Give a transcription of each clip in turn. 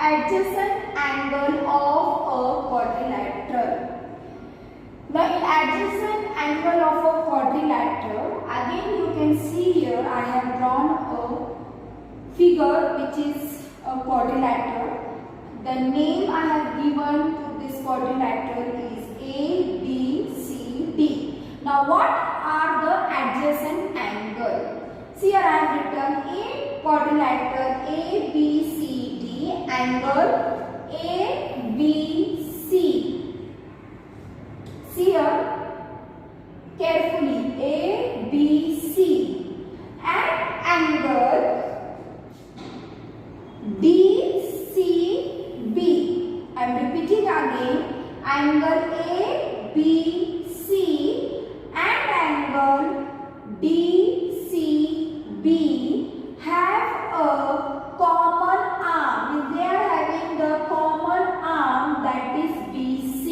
adjacent angle of a quadrilateral. The adjacent angle of a quadrilateral, again you can see here I have drawn a figure which is a quadrilateral. The name I have given to this quadrilateral is A, B, C, D. Now what are the adjacent angle? See here I have written a quadrilateral A, B, C, D, angle A, B, C. See here carefully A, B, C and angle D, C, B. I am repeating again, angle A, B, C and angle D, C, B have a common arm. They are having the common arm, that is BC.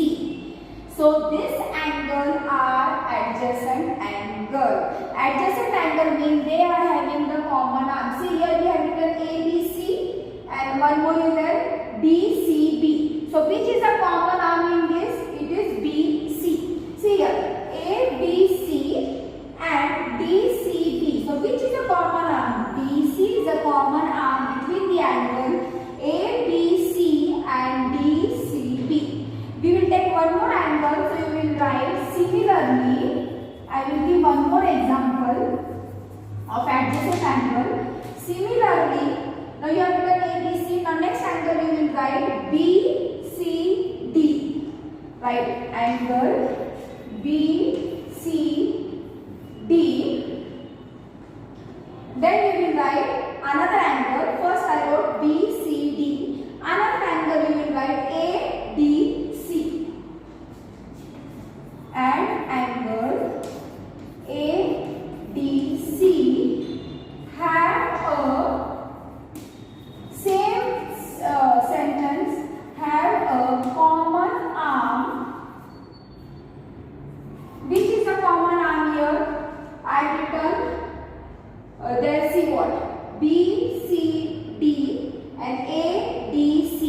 So this angle are adjacent angle. Adjacent angle means they are having the common arm. See here we have written ABC and one more is there DCB. So which is a common arm in this? It is BC. See here ABC and DCB. So which is a common arm? BC is a common arm between the angle ABC and DCB. We will take one more angle, so you will write similarly. I will give one more example of adjacent angle. Similarly, now you have written ABC. Now next angle you will write BCD. Right, angle BCD. Then you will write another angle. First I wrote BCD. Another angle you will write AD. And angle ADC have a same sentence, have a common arm. Which is the common arm here? I have written there, see what? BCD and ADC.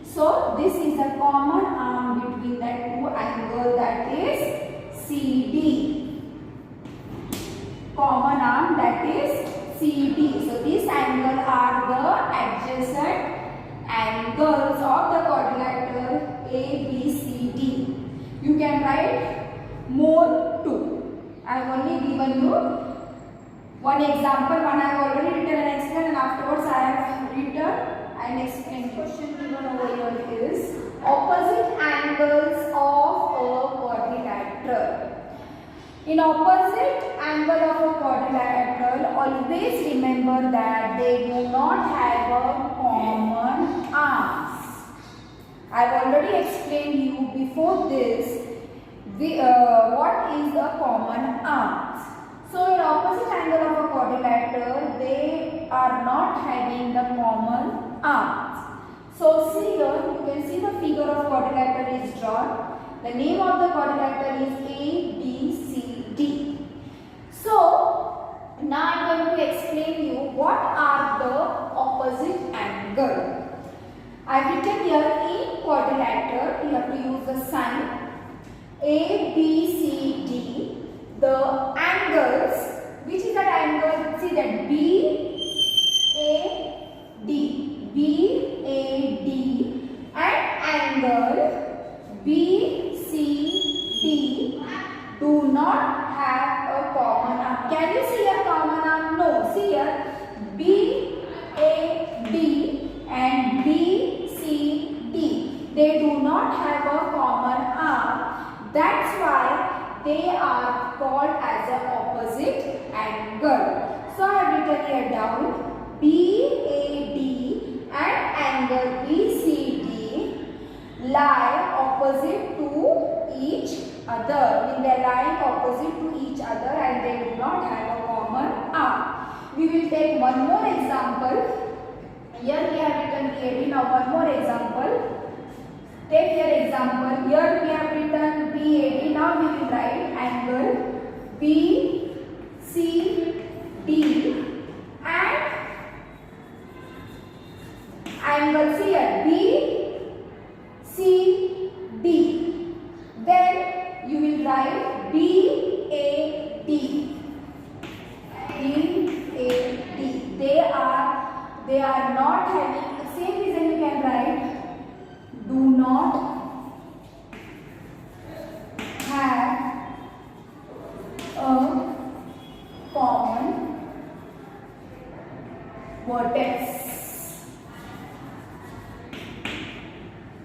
So this is a common arm between that two angles, that is CD. Common arm, that is CD. So these angles are the adjacent angles of the quadrilateral ABCD. You can write more too. I have only given you one example. One I have already written and explained, and afterwards I have written and explained. Question given over here is opposite angles of a quadrilateral. In opposite angle of a quadrilateral, always remember that they do not have a common arms. I have already explained you before this what is the common arms. So in opposite angle of a quadrilateral, they are not having the common arms. So see here, you can see the figure of quadrilateral is drawn. The name of the quadrilateral is ABCD. So now I am going to explain you what are the opposite angle. I have written here in quadrilateral, you have to use the sign ABCD. The angles, which is that angle? See that BAD and angle BCD do not have a common arm. Can you see a common arm? No. See here BAD and BCD, they do not have a common arm. That's why they are called as an opposite angle. So I have written here down BAD and angle BCD lie opposite to each other. Means they are lying opposite to each other and they do not have a common arm. We will take one more example. Here we have written BAD. Now one more example. Take your example. Here we have written BAD. Now we will write angle BCD and angles here BCD. Then you will write BAD. BAD. They are not having the same reason. You can write do not have a common vertex.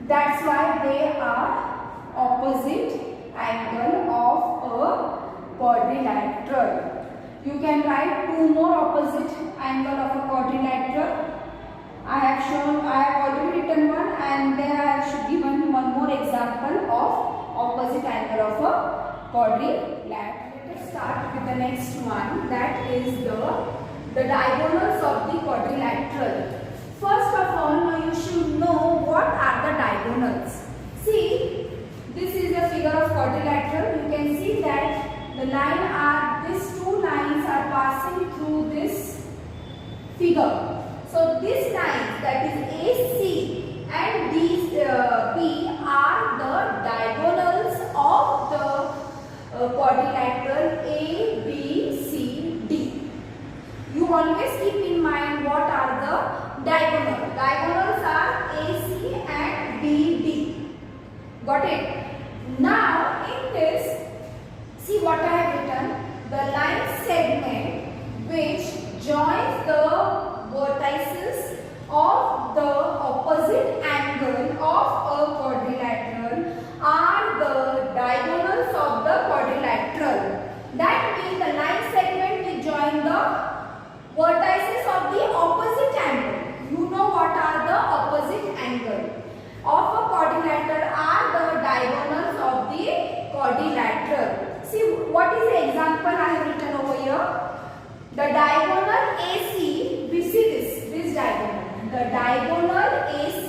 That's why they are opposite angle of a quadrilateral. You can write two more opposite angle of a quadrilateral. I have already written one, and then I have given one more example of opposite angle of a quadrilateral. Let us start with the next one, that is the diagonals of the quadrilateral. First of all, now you should know what are the diagonals. See, this is a figure of quadrilateral. You can see that these two lines are passing through this figure. So these lines, that is AC and these B, are the diagonals of the quadrilateral ABCD. You always keep in mind what are the diagonals. Diagonals are AC and BD. Got it? Now in this, see what I have written. The line segment which joins the vertices of the opposite angle of a quadrilateral are the diagonals of the quadrilateral. That means the line segment will join the vertices of the opposite angle. You know what are the opposite angle of a quadrilateral are the diagonals of the quadrilateral. See what is the example I have written over here. The diagonal AC, we see this diagonal. The diagonal AC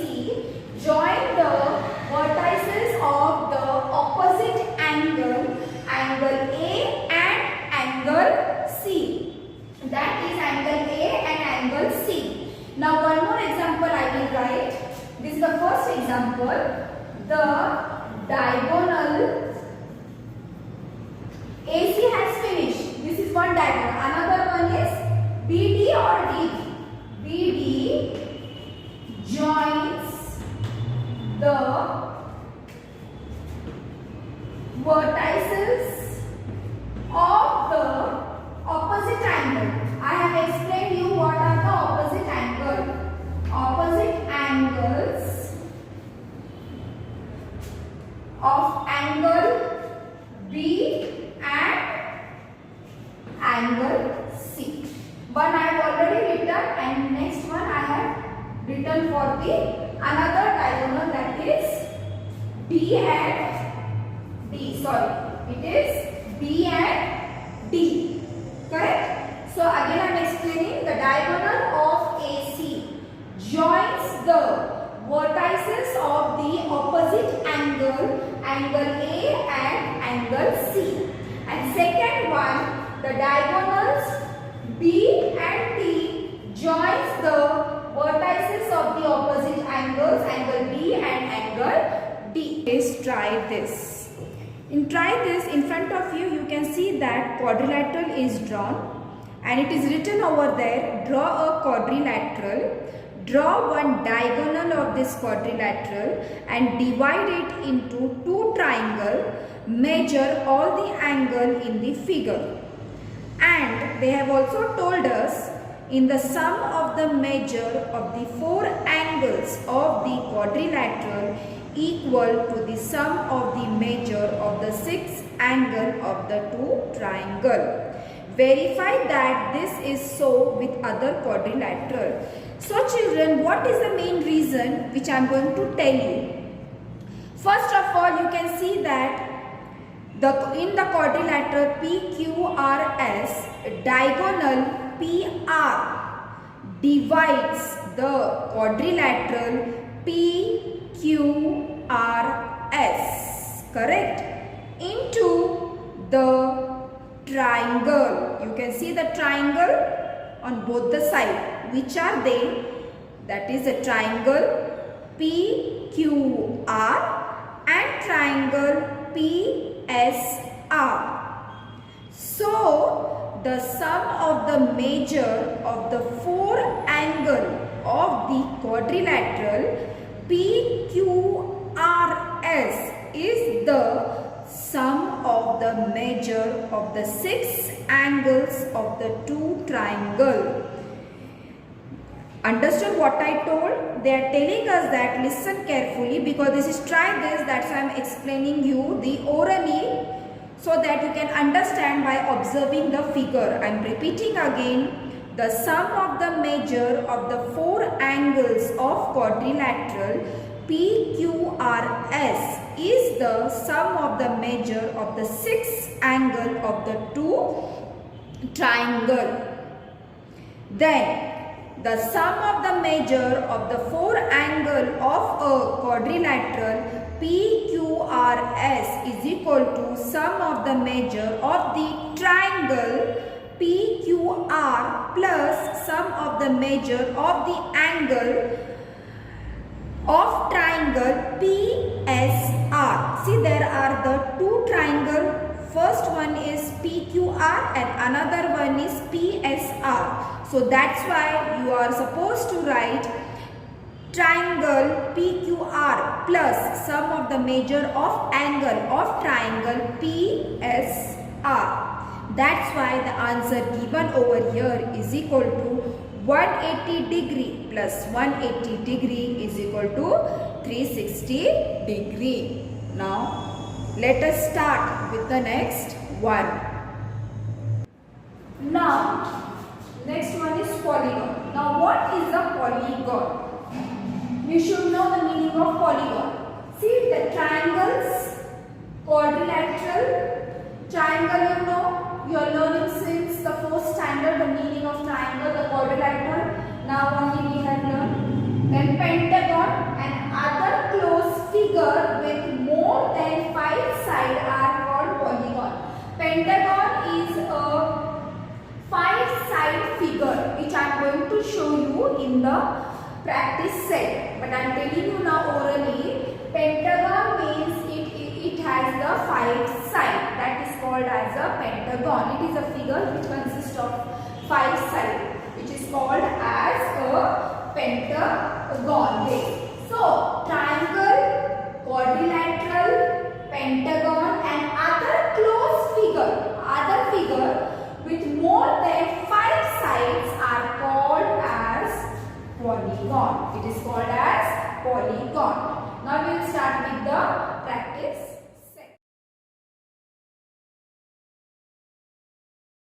join the vertices of the opposite angle, angle A and angle C. That is angle A and angle C. Now one more example I will write. This is the first example. The diagonal AC has finished. This is one diagonal. Another one is BD or DB. BD joins the vertices of the opposite angle. I have explained you what are the opposite angle. Opposite angles of angle B and angle C. One I have already written, and next one I have written for the another diagonal, that is B and D. Sorry, it is B and D. Correct? So again I am explaining. The diagonal of AC joins the vertices of the opposite angle, angle A and angle C. And second one, the diagonals B and D joins the vertices of the opposite angles, angle B and angle D. Let's try this. In front of you, you can see that quadrilateral is drawn, and it is written over there, draw a quadrilateral, draw one diagonal of this quadrilateral and divide it into two triangles, measure all the angle in the figure. And they have also told us in the sum of the measure of the four angles of the quadrilateral equal to the sum of the measure of the sixth angle of the two triangle. Verify that this is so with other quadrilateral. So children, what is the main reason which I am going to tell you? First of all, you can see that in the quadrilateral PQRS, diagonal PR divides the quadrilateral PQRS, correct, into the triangle. You can see the triangle on both the sides. Which are they? that is a triangle PQR and triangle PSR. So, the sum of the measure of the four angle of the quadrilateral PQRS is the sum of the measure of the six angles of the two triangle. Understood what I told? They are telling us that, listen carefully, because this is try this, that's why I am explaining you the orally, so that you can understand by observing the figure. I am repeating again, the sum of the measure of the four angles of quadrilateral PQRS is the sum of the measure of the six angle of the two triangle. Then the sum of the measure of the four angle of a quadrilateral PQRS is equal to sum of the measure of the triangle PQR plus sum of the measure of the angle of triangle PSR. See, there are the two triangle. First one is PQR and another one is PSR. So that's why you are supposed to write triangle PQR plus sum of the measure of angle of triangle PSR. That's why the answer given over here is equal to 180 degree plus 180 degree is equal to 360 degree. Now let us start with the next one. Now next one is polygon. Now what is a polygon? You should know the meaning of polygon. See the triangles, quadrilateral, triangle you know. You are learning since the fourth standard the meaning of triangle, the quadrilateral. Now only we have learned. Then pentagon and other close figure with more than 5 sides are called polygon. Pentagon is a 5-side figure which I am going to show you in the practice set. But I am telling you now orally, pentagon means it has the 5 sides. That is called as a pentagon. It is a figure which consists of 5 sides, which is called as a pentagon. So, triangle, quadrilateral, pentagon and other close figure, with more than 5 sides are called as polygon. It is called as polygon. Now we will start with the practice.